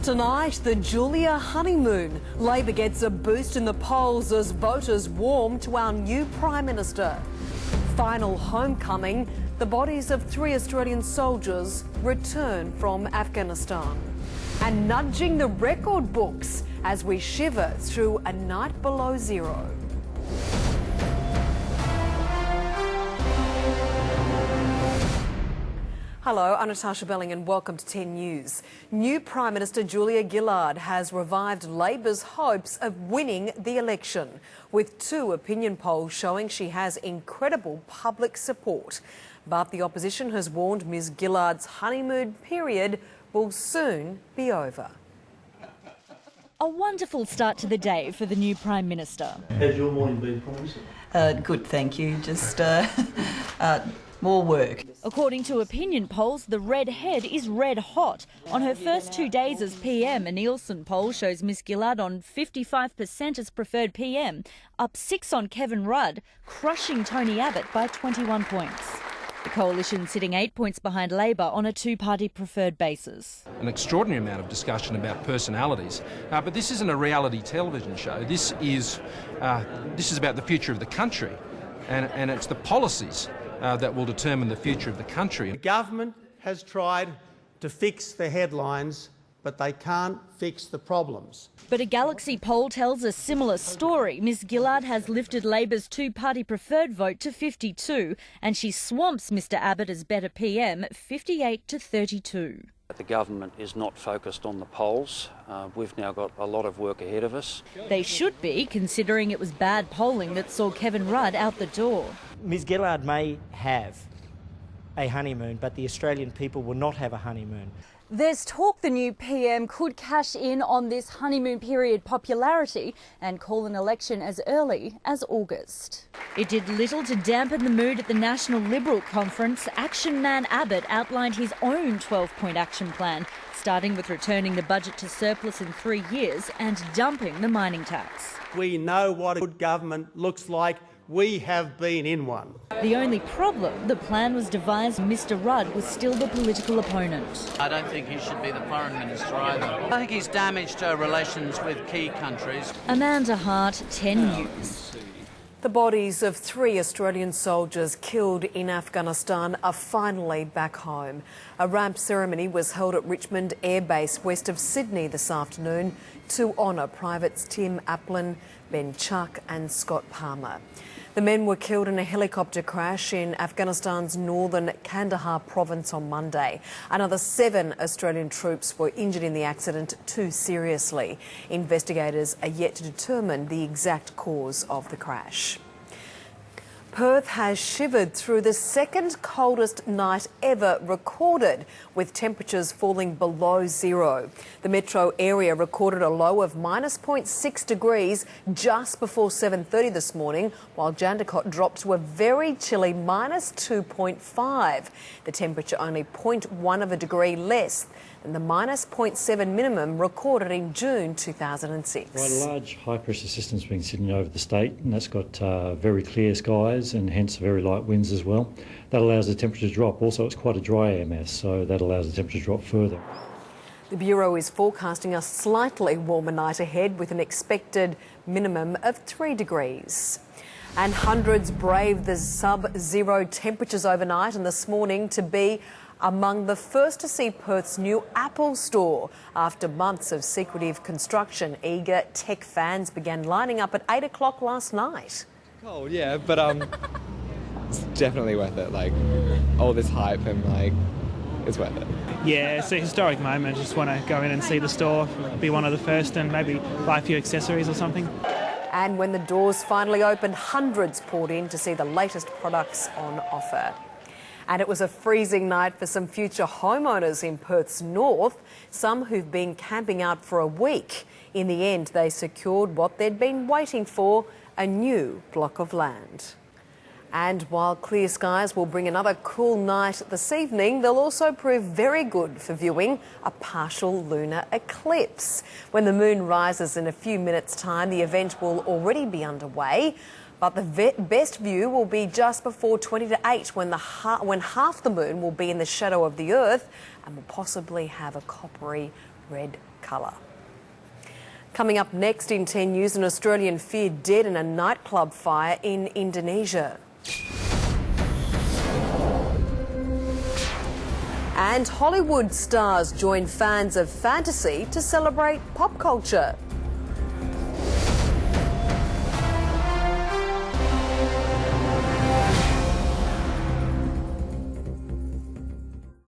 Tonight, the Julia honeymoon. Labor gets a boost in the polls as voters warm to our new Prime Minister. Final homecoming, the bodies of 3 Australian soldiers return from Afghanistan. And nudging the record books as we shiver through a night below zero. Hello, I'm Natarsha Belling and welcome to TEN News. New Prime Minister Julia Gillard has revived Labor's hopes of winning the election, with 2 opinion polls showing she has incredible public support. But the opposition has warned Ms Gillard's honeymoon period will soon be over. A wonderful start to the day for the new Prime Minister. How's your morning been, Prime Minister? Good, thank you. Just more work. According to opinion polls, the redhead is red hot. On her first 2 days as PM, a Nielsen poll shows Miss Gillard on 55% as preferred PM, up 6 on Kevin Rudd, crushing Tony Abbott by 21 points. The coalition sitting 8 points behind Labor on a 2-party preferred basis. An extraordinary amount of discussion about personalities, but this isn't a reality television show. This is about the future of the country, and it's the policies that will determine the future of the country. The government has tried to fix the headlines, but they can't fix the problems. But a Galaxy poll tells a similar story. Ms Gillard has lifted Labor's 2-party preferred vote to 52, and she swamps Mr Abbott as better PM, 58 to 32. The government is not focused on the polls. We've now got a lot of work ahead of us. They should be, considering it was bad polling that saw Kevin Rudd out the door. Ms Gillard may have a honeymoon, but the Australian people will not have a honeymoon. There's talk the new PM could cash in on this honeymoon period popularity and call an election as early as August. It did little to dampen the mood at the National Liberal Conference. Action man Abbott outlined his own 12-point action plan, starting with returning the budget to surplus in 3 years and dumping the mining tax. We know what a good government looks like. We have been in one. The only problem, the plan was devised. Mr Rudd was still the political opponent. I don't think he should be the foreign minister either. I think he's damaged relations with key countries. Amanda Hart, TEN News. The bodies of 3 Australian soldiers killed in Afghanistan are finally back home. A ramp ceremony was held at Richmond Air Base west of Sydney this afternoon to honour Privates Tim Applin, Ben Chuck and Scott Palmer. The men were killed in a helicopter crash in Afghanistan's northern Kandahar province on Monday. Another 7 Australian troops were injured in the accident, 2 seriously. Investigators are yet to determine the exact cause of the crash. Perth has shivered through the second coldest night ever recorded, with temperatures falling below zero. The metro area recorded a low of -0.6 degrees just before 7:30 this morning, while Jandakot dropped to a very chilly -2.5. The temperature only 0.1 of a degree less than the -0.7 minimum recorded in June 2006. Right, a large high-pressure system's been sitting over the state, and that's got very clear skies and hence very light winds as well. That allows the temperature to drop. Also, it's quite a dry air mass, so that allows the temperature to drop further. The Bureau is forecasting a slightly warmer night ahead with an expected minimum of 3 degrees. And hundreds braved the sub-zero temperatures overnight and this morning to be among the first to see Perth's new Apple store. After months of secretive construction, eager tech fans began lining up at 8 o'clock last night. Cold, yeah, but it's definitely worth it. Like, all this hype and it's worth it. Yeah, it's a historic moment. Just want to go in and see the store, be one of the first, and maybe buy a few accessories or something. And when the doors finally opened, hundreds poured in to see the latest products on offer. And it was a freezing night for some future homeowners in Perth's north, some who've been camping out for a week. In the end, they secured what they'd been waiting for, a new block of land. And while clear skies will bring another cool night this evening, they'll also prove very good for viewing a partial lunar eclipse. When the moon rises in a few minutes' time, the event will already be underway. But the best view will be just before 20 to 8 when half the moon will be in the shadow of the Earth and will possibly have a coppery red colour. Coming up next in 10 News, an Australian feared dead in a nightclub fire in Indonesia. And Hollywood stars join fans of fantasy to celebrate pop culture.